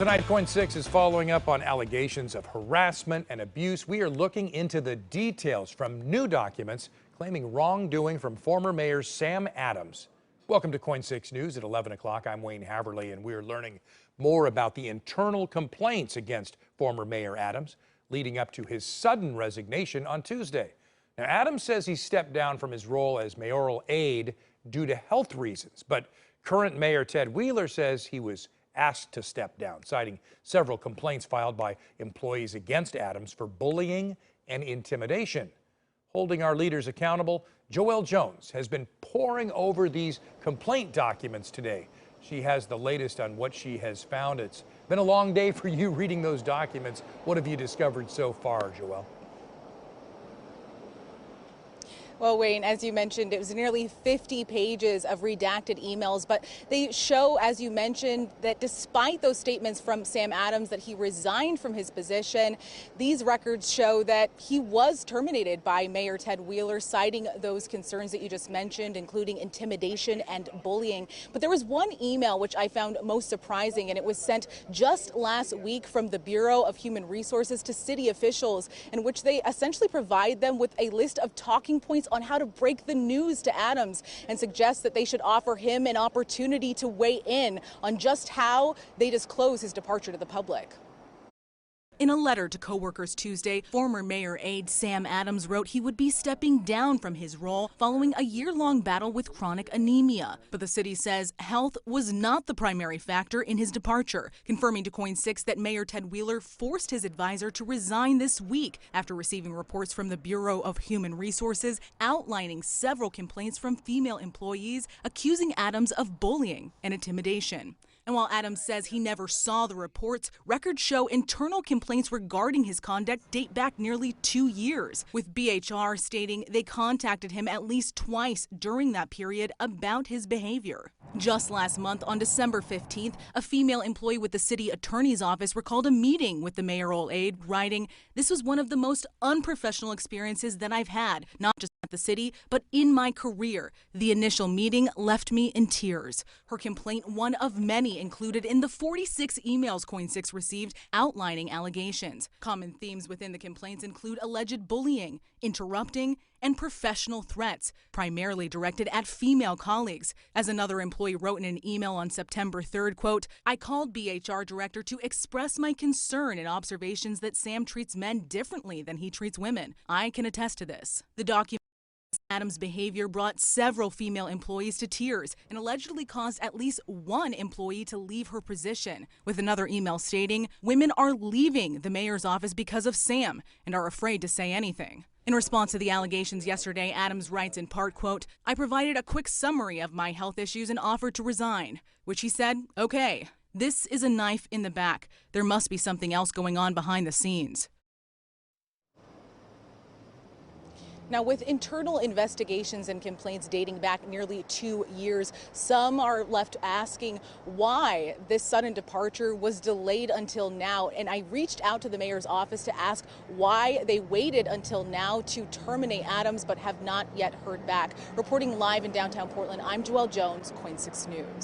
Tonight, Coin 6 is following up on allegations of harassment and abuse. We are looking into the details from new documents claiming wrongdoing from former Mayor Sam Adams. Welcome to Coin 6 News at 11 o'clock. I'm Wayne Haverly, and we're learning more about the internal complaints against former Mayor Adams leading up to his sudden resignation on Tuesday. Now, Adams says he stepped down from his role as mayoral aide due to health reasons, but current Mayor Ted Wheeler says he was asked to step down, citing several complaints filed by employees against Adams for bullying and intimidation. Holding our leaders accountable, Joelle Jones has been poring over these complaint documents today. She has the latest on what she has found. It's been a long day for you reading those documents. What have you discovered so far, Joelle? Well, Wayne, as you mentioned, it was nearly 50 pages of redacted emails, but they show, as you mentioned, that despite those statements from Sam Adams that he resigned from his position, these records show that he was terminated by Mayor Ted Wheeler, citing those concerns that you just mentioned, including intimidation and bullying. But there was one email which I found most surprising, and it was sent just last week from the Bureau of Human Resources to city officials, in which they essentially provide them with a list of talking points on how to break the news to Adams and suggest that they should offer him an opportunity to weigh in on just how they disclose his departure to the public. In a letter to coworkers Tuesday, former mayor aide Sam Adams wrote he would be stepping down from his role following a year-long battle with chronic anemia. But the city says health was not the primary factor in his departure, confirming to Coin 6 that Mayor Ted Wheeler forced his advisor to resign this week after receiving reports from the Bureau of Human Resources outlining several complaints from female employees accusing Adams of bullying and intimidation. And while Adams says he never saw the reports, records show internal complaints regarding his conduct date back nearly 2 years, with BHR stating they contacted him at least twice during that period about his behavior. Just last month, on December 15th, a female employee with the city attorney's office recalled a meeting with the mayoral aide, writing, "This was one of the most unprofessional experiences that I've had, not just at the city, but in my career. The initial meeting left me in tears." Her complaint, one of many included in the 46 emails Coin 6 received outlining allegations. Common themes within the complaints include alleged bullying, interrupting, and professional threats, primarily directed at female colleagues. As another employee wrote in an email on September 3rd, quote, "I called BHR director to express my concern and observations that Sam treats men differently than he treats women. I can attest to this." The document Adams' behavior brought several female employees to tears and allegedly caused at least one employee to leave her position, with another email stating, "Women are leaving the mayor's office because of Sam and are afraid to say anything." In response to the allegations yesterday, Adams writes in part, quote, "I provided a quick summary of my health issues and offered to resign," which he said, "Okay, this is a knife in the back. There must be something else going on behind the scenes." Now, with internal investigations and complaints dating back nearly 2 years, some are left asking why this sudden departure was delayed until now. And I reached out to the mayor's office to ask why they waited until now to terminate Adams, but have not yet heard back. Reporting live in downtown Portland, I'm Joelle Jones, Coin 6 News.